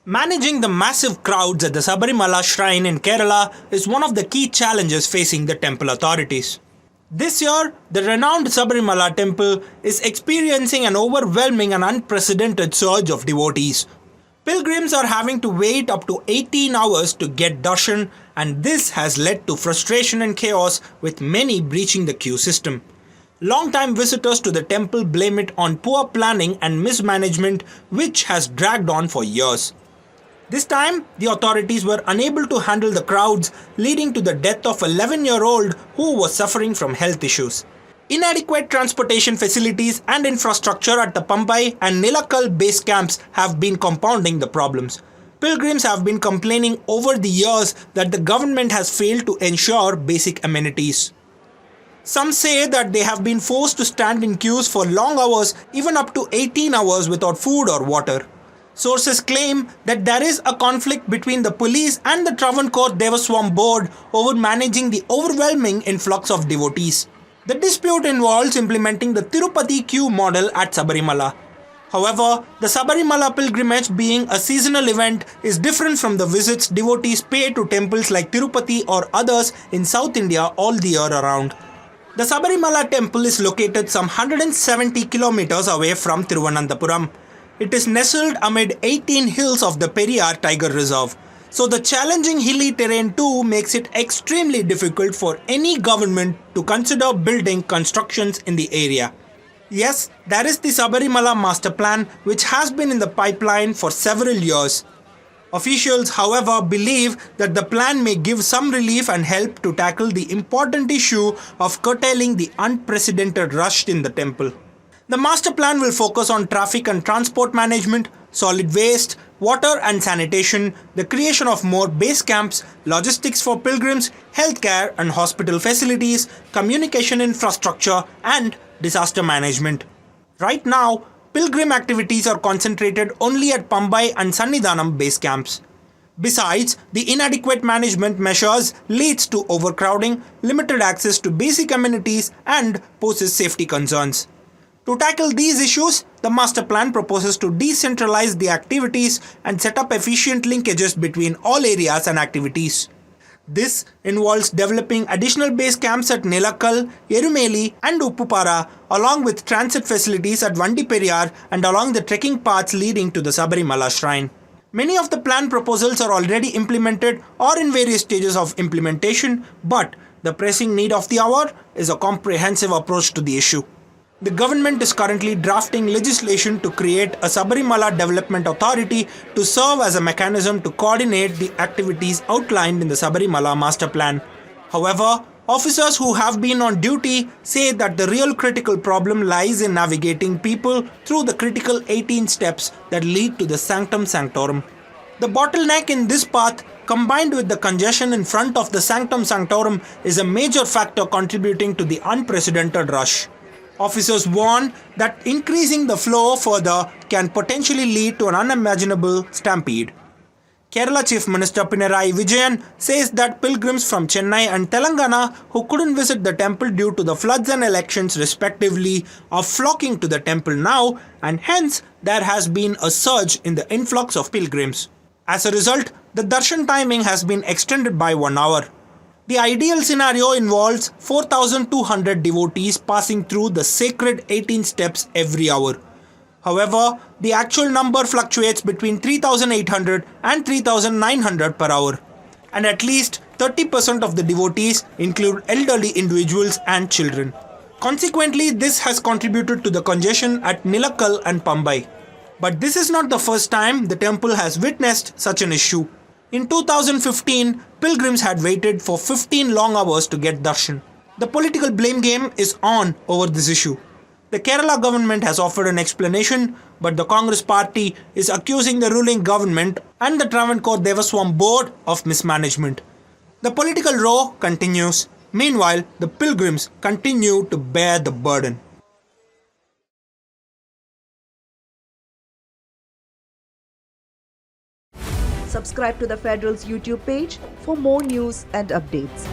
Managing the massive crowds at the Sabarimala shrine in Kerala is one of the key challenges facing the temple authorities. This year, the renowned Sabarimala temple is experiencing an overwhelming and unprecedented surge of devotees. Pilgrims are having to wait up to 18 hours to get darshan, and this has led to frustration and chaos, with many breaching the queue system. Long-time visitors to the temple blame it on poor planning and mismanagement, which has dragged on for years. This time, the authorities were unable to handle the crowds, leading to the death of an 11-year-old who was suffering from health issues. Inadequate transportation facilities and infrastructure at the Pambai and Nilakal base camps have been compounding the problems. Pilgrims have been complaining over the years that the government has failed to ensure basic amenities. Some say that they have been forced to stand in queues for long hours, even up to 18 hours without food or water. Sources claim that there is a conflict between the police and the Travancore Devaswam board over managing the overwhelming influx of devotees. The dispute involves implementing the Tirupati queue model at Sabarimala. However, the Sabarimala pilgrimage, being a seasonal event, is different from the visits devotees pay to temples like Tirupati or others in South India all the year around. The Sabarimala temple is located some 170 kilometers away from Thiruvananthapuram. It is nestled amid 18 hills of the Periyar Tiger Reserve, so the challenging hilly terrain too makes it extremely difficult for any government to consider building constructions in the area. Yes, there is the Sabarimala master plan, which has been in the pipeline for several years. Officials, however, believe that the plan may give some relief and help to tackle the important issue of curtailing the unprecedented rush in the temple. The master plan will focus on traffic and transport management, solid waste, water and sanitation, the creation of more base camps, logistics for pilgrims, healthcare and hospital facilities, communication infrastructure, and disaster management. Right now, pilgrim activities are concentrated only at Pambai and Sannidhanam base camps. Besides, the inadequate management measures leads to overcrowding, limited access to basic amenities, and poses safety concerns. To tackle these issues, the master plan proposes to decentralize the activities and set up efficient linkages between all areas and activities. This involves developing additional base camps at Nilakal, Erumeli and Uppupara, along with transit facilities at Vandiperiyar and along the trekking paths leading to the Sabarimala shrine. Many of the plan proposals are already implemented or in various stages of implementation, but the pressing need of the hour is a comprehensive approach to the issue. The government is currently drafting legislation to create a Sabarimala Development Authority to serve as a mechanism to coordinate the activities outlined in the Sabarimala Master Plan. However, officers who have been on duty say that the real critical problem lies in navigating people through the critical 18 steps that lead to the Sanctum Sanctorum. The bottleneck in this path, combined with the congestion in front of the Sanctum Sanctorum, is a major factor contributing to the unprecedented rush. Officers warn that increasing the flow further can potentially lead to an unimaginable stampede. Kerala Chief Minister Pinarayi Vijayan says that pilgrims from Chennai and Telangana who couldn't visit the temple due to the floods and elections respectively are flocking to the temple now, and hence there has been a surge in the influx of pilgrims. As a result, the darshan timing has been extended by 1 hour. The ideal scenario involves 4,200 devotees passing through the sacred 18 steps every hour. However, the actual number fluctuates between 3,800 and 3,900 per hour, and at least 30% of the devotees include elderly individuals and children. Consequently, this has contributed to the congestion at Nilakal and Pambai. But this is not the first time the temple has witnessed such an issue. In 2015, pilgrims had waited for 15 long hours to get darshan. The political blame game is on over this issue. The Kerala government has offered an explanation, but the Congress party is accusing the ruling government and the Travancore Devaswam board of mismanagement. The political row continues. Meanwhile, the pilgrims continue to bear the burden. Subscribe to the Federal's YouTube page for more news and updates.